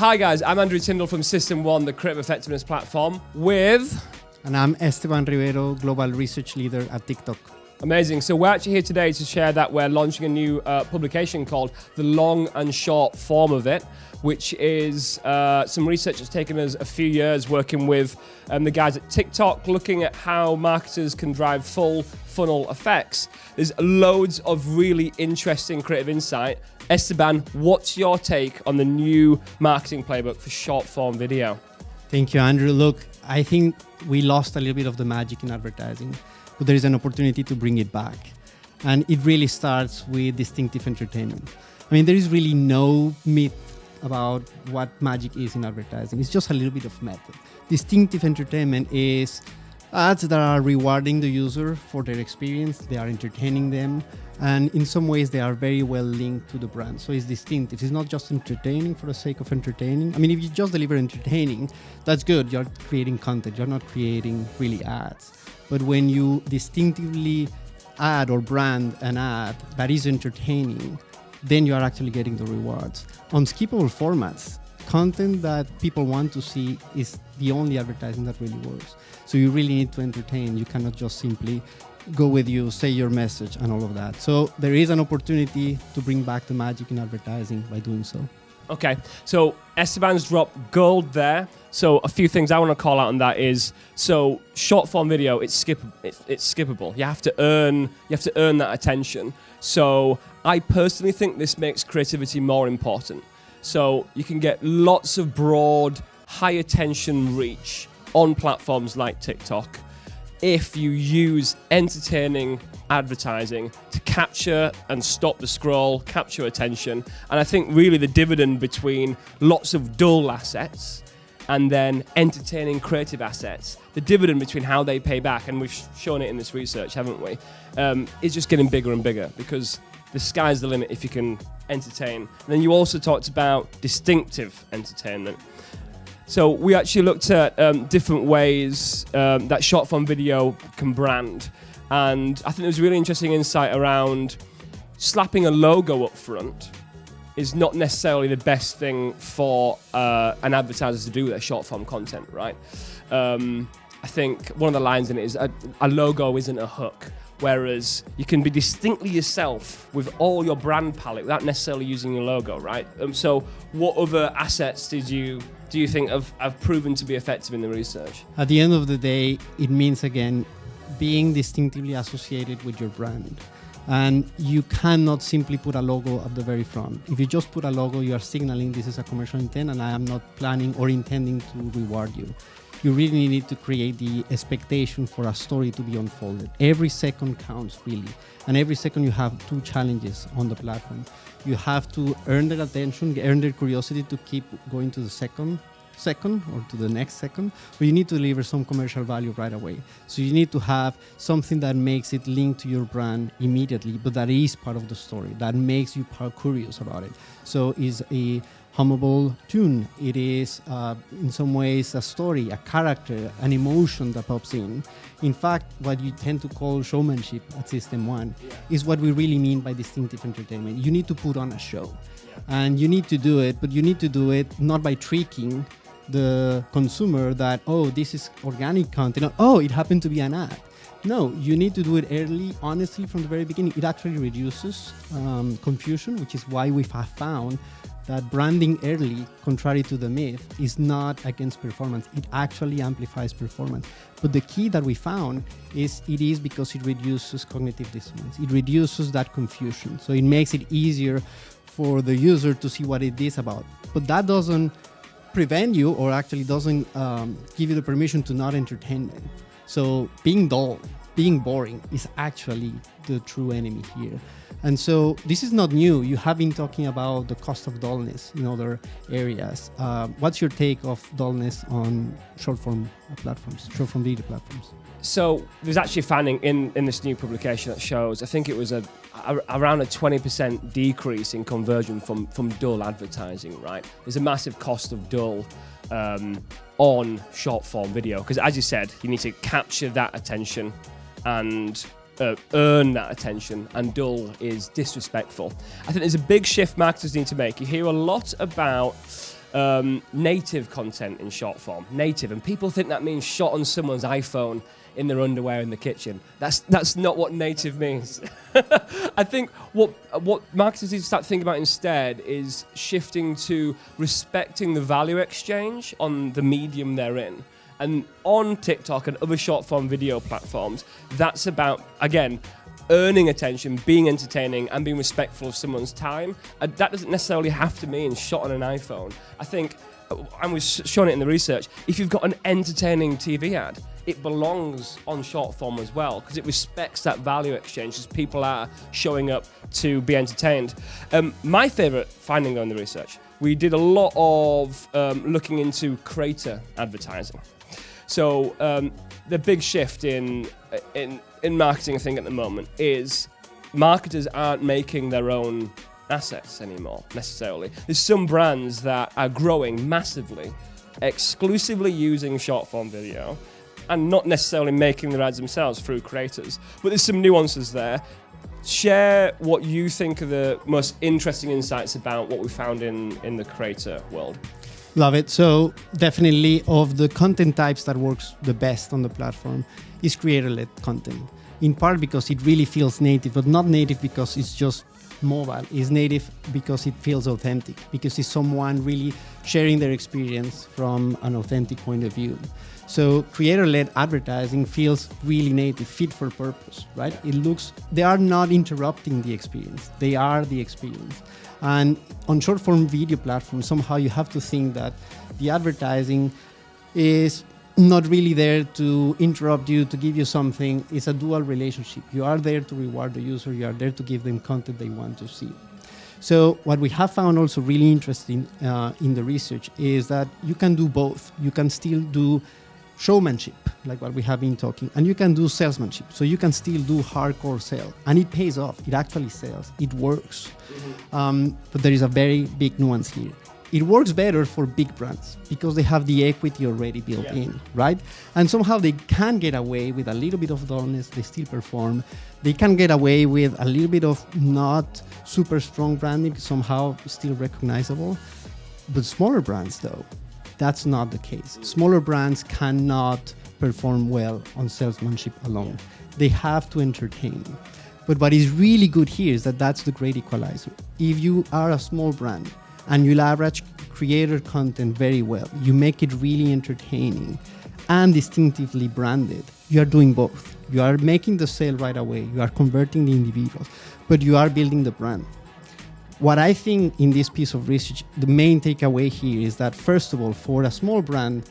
Hi guys, I'm Andrew Tyndall from System1, the creative effectiveness platform with... And I'm Esteban Rivero, Global Research Leader at TikTok. Amazing. So we're actually here today to share that we're launching a new publication called The Long and Short Form of It, which is some research that's taken us a few years working with the guys at TikTok, looking at how marketers can drive full funnel effects. There's loads of really interesting creative insight. Esteban, what's your take on the new marketing playbook for short form video? Thank you, Andrew. Look, I think we lost a little bit of the magic in advertising, but there is an opportunity to bring it back. And it really starts with distinctive entertainment. I mean, there is really no myth about what magic is in advertising. It's just a little bit of method. Distinctive entertainment is ads that are rewarding the user for their experience, they are entertaining them, and in some ways they are very well linked to the brand. So it's distinctive. It's not just entertaining for the sake of entertaining. I mean, if you just deliver entertaining, that's good. You're creating content. You're not creating really ads. But when you distinctively add or brand an ad that is entertaining, then you are actually getting the rewards. On skippable formats, content that people want to see is the only advertising that really works. So you really need to entertain. You cannot just simply go with you, say your message and all of that. So there is an opportunity to bring back the magic in advertising by doing so. Okay, so Esteban's dropped gold there. So a few things I want to call out on that is, so short form video, it's skippable. You have to earn that attention. So I personally think this makes creativity more important. So you can get lots of broad, high attention reach on platforms like TikTok if you use entertaining advertising to capture and stop the scroll, capture attention. And I think really the dividend between lots of dull assets and then entertaining creative assets, the dividend between how they pay back, and we've shown it in this research, haven't we, is just getting bigger and bigger because the sky's the limit if you can entertain. And then you also talked about distinctive entertainment. So we actually looked at different ways that short form video can brand. And I think there was a really interesting insight around slapping a logo up front is not necessarily the best thing for an advertiser to do with their short form content, right? I think one of the lines in it is a logo isn't a hook. Whereas you can be distinctly yourself with all your brand palette without necessarily using your logo, right? So what other assets do you think have proven to be effective in the research? At the end of the day, it means, again, being distinctively associated with your brand. And you cannot simply put a logo at the very front. If you just put a logo, you are signaling this is a commercial intent and I am not planning or intending to reward you. You really need to create the expectation for a story to be unfolded. Every second counts, really. And every second you have two challenges on the platform. You have to earn their attention, earn their curiosity to keep going to the second or to the next second, but you need to deliver some commercial value right away. So you need to have something that makes it linked to your brand immediately, but that is part of the story, that makes you curious about it. So is a hummable tune. It is, in some ways, a story, a character, an emotion that pops in. In fact, what you tend to call showmanship at System1 is what we really mean by distinctive entertainment. You need to put on a show. And you need to do it, but you need to do it not by tricking the consumer that, oh, this is organic content, oh, it happened to be an ad. No, you need to do it early, honestly, from the very beginning. It actually reduces confusion, which is why we have found that branding early, contrary to the myth, is not against performance. It actually amplifies performance. But the key that we found is it is because it reduces cognitive dissonance. It reduces that confusion. So it makes it easier for the user to see what it is about. But that doesn't prevent you, or actually doesn't give you the permission to not entertain them. So being dull, being boring is actually the true enemy here. And so this is not new. You have been talking about the cost of dullness in other areas. What's your take of dullness on short-form platforms, short-form video platforms? So there's actually a finding in this new publication that shows, I think it was around a 20% decrease in conversion from dull advertising, right? There's a massive cost of dull on short-form video, because as you said, you need to capture that attention and earn that attention, and dull is disrespectful. I think there's a big shift marketers need to make. You hear a lot about native content in short form. Native, and people think that means shot on someone's iPhone in their underwear in the kitchen. That's not what native means. I think what marketers need to start thinking about instead is shifting to respecting the value exchange on the medium they're in. And on TikTok and other short form video platforms, that's about, again, earning attention, being entertaining, and being respectful of someone's time. And that doesn't necessarily have to mean shot on an iPhone. I think, and we've shown it in the research, if you've got an entertaining TV ad, it belongs on short form as well, because it respects that value exchange as people are showing up to be entertained. My favorite finding on the research, we did a lot of looking into creator advertising. So the big shift in marketing, I think, at the moment is marketers aren't making their own assets anymore, necessarily. There's some brands that are growing massively, exclusively using short-form video, and not necessarily making their ads themselves through creators. But there's some nuances there. Share what you think are the most interesting insights about what we found in the creator world. Love it. So definitely of the content types that works the best on the platform is creator-led content. In part because it really feels native, but not native because it's just mobile. It's native because it feels authentic, because it's someone really sharing their experience from an authentic point of view. So creator-led advertising feels really native, fit for purpose, right? They are not interrupting the experience. They are the experience. And on short-form video platforms, somehow you have to think that the advertising is not really there to interrupt you, to give you something. It's a dual relationship. You are there to reward the user. You are there to give them content they want to see. So what we have found also really interesting in the research is that you can do both. You can still do showmanship, like what we have been talking, and you can do salesmanship. So you can still do hardcore sale, and it pays off. It actually sells. It works. But there is a very big nuance here. It works better for big brands because they have the equity already built in, right? And somehow they can get away with a little bit of dullness. They still perform. They can get away with a little bit of not super strong branding, somehow still recognizable. But smaller brands, though, that's not the case. Smaller brands cannot perform well on salesmanship alone. They have to entertain. But what is really good here is that that's the great equalizer. If you are a small brand and you leverage creator content very well, you make it really entertaining and distinctively branded, you are doing both. You are making the sale right away. You are converting the individuals, but you are building the brand. What I think in this piece of research, the main takeaway here is that, first of all, for a small brand,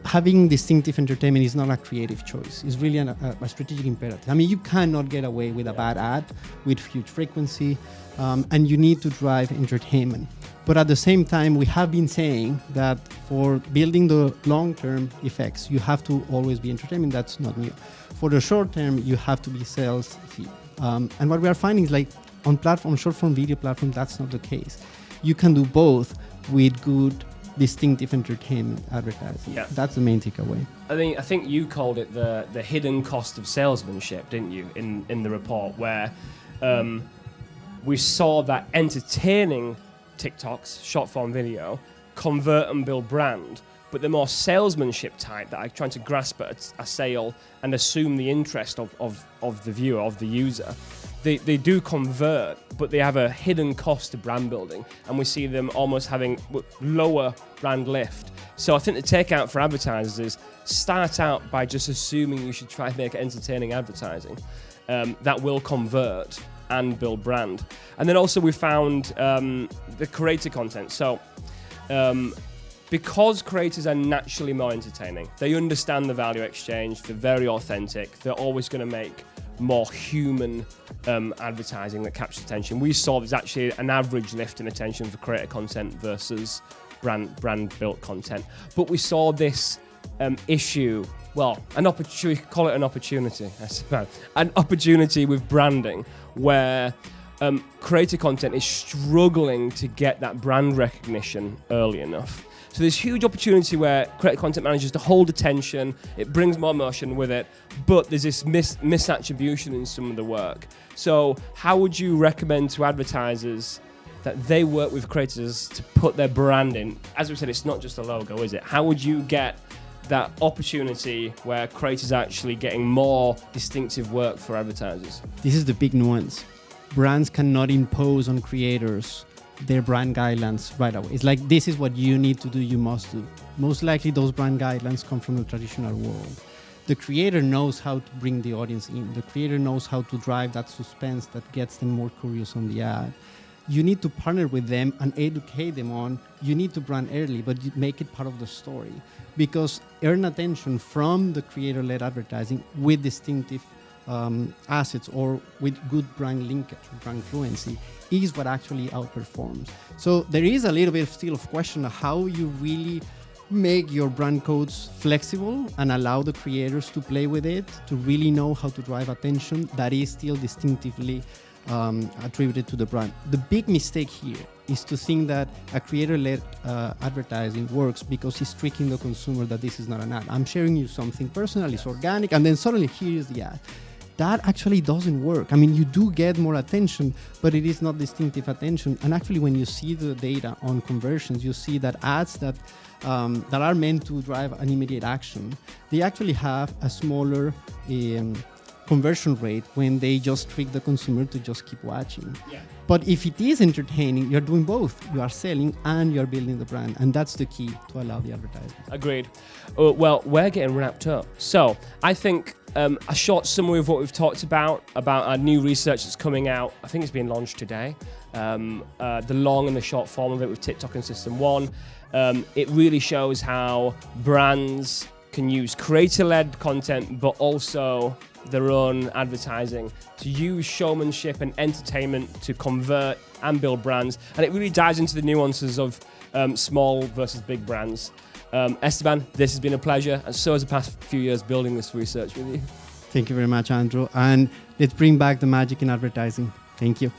having distinctive entertainment is not a creative choice. It's really a strategic imperative. I mean, you cannot get away with a bad ad with huge frequency, and you need to drive entertainment. But at the same time, we have been saying that for building the long-term effects, you have to always be entertainment. That's not new. For the short term, you have to be sales. And what we are finding is, like, on short-form video platform, that's not the case. You can do both with good, distinctive entertainment advertising. Yeah. That's the main takeaway. I think you called it the hidden cost of salesmanship, didn't you, in the report, where we saw that entertaining TikToks, short-form video, convert and build brand, but the more salesmanship type that are trying to grasp at a sale and assume the interest of the viewer, of the user, they do convert, but they have a hidden cost to brand building, and we see them almost having lower brand lift. So I think the takeout for advertisers is start out by just assuming you should try and make entertaining advertising that will convert and build brand. And then also we found the creator content. So because creators are naturally more entertaining, they understand the value exchange, they're very authentic, they're always going to make more human advertising that captures attention. We saw there's actually an average lift in attention for creator content versus brand built content. But we saw this issue, well, an opportunity, call it an opportunity, I suppose, an opportunity with branding where creator content is struggling to get that brand recognition early enough. So there's huge opportunity where creator content manages to hold attention, it brings more emotion with it, but there's this misattribution in some of the work. So how would you recommend to advertisers that they work with creators to put their brand in. As we said, it's not just a logo, is it? How would you get that opportunity where creators are actually getting more distinctive work for advertisers? This is the big nuance. Brands cannot impose on creators their brand guidelines right away. It's like, this is what you need to do, you must do. Most likely those brand guidelines come from the traditional world. The creator knows how to bring the audience in. The creator knows how to drive that suspense that gets them more curious on the ad. You need to partner with them and educate them on, you need to brand early, but you make it part of the story. Because earn attention from the creator-led advertising with distinctive assets or with good brand linkage, brand fluency, is what actually outperforms. So there is a little bit still of question of how you really make your brand codes flexible and allow the creators to play with it, to really know how to drive attention that is still distinctively attributed to the brand. The big mistake here is to think that a creator-led advertising works because it's tricking the consumer that this is not an ad. I'm sharing you something personal, it's organic, and then suddenly here is the ad. That actually doesn't work. I mean, you do get more attention, but it is not distinctive attention. And actually, when you see the data on conversions, you see that ads that are meant to drive an immediate action, they actually have a smaller conversion rate when they just trick the consumer to just keep watching. Yeah. But if it is entertaining, you're doing both. You are selling and you're building the brand. And that's the key to allow the advertising. Agreed. Well, we're getting wrapped up. So I think a short summary of what we've talked about our new research that's coming out. I think it's being launched today. The long and the short form of it with TikTok and System1. It really shows how brands can use creator-led content, but also their own advertising to use showmanship and entertainment to convert and build brands. And it really dives into the nuances of small versus big brands. Esteban, this has been a pleasure, and so has the past few years building this research with you. Thank you very much, Andrew. And let's bring back the magic in advertising. Thank you.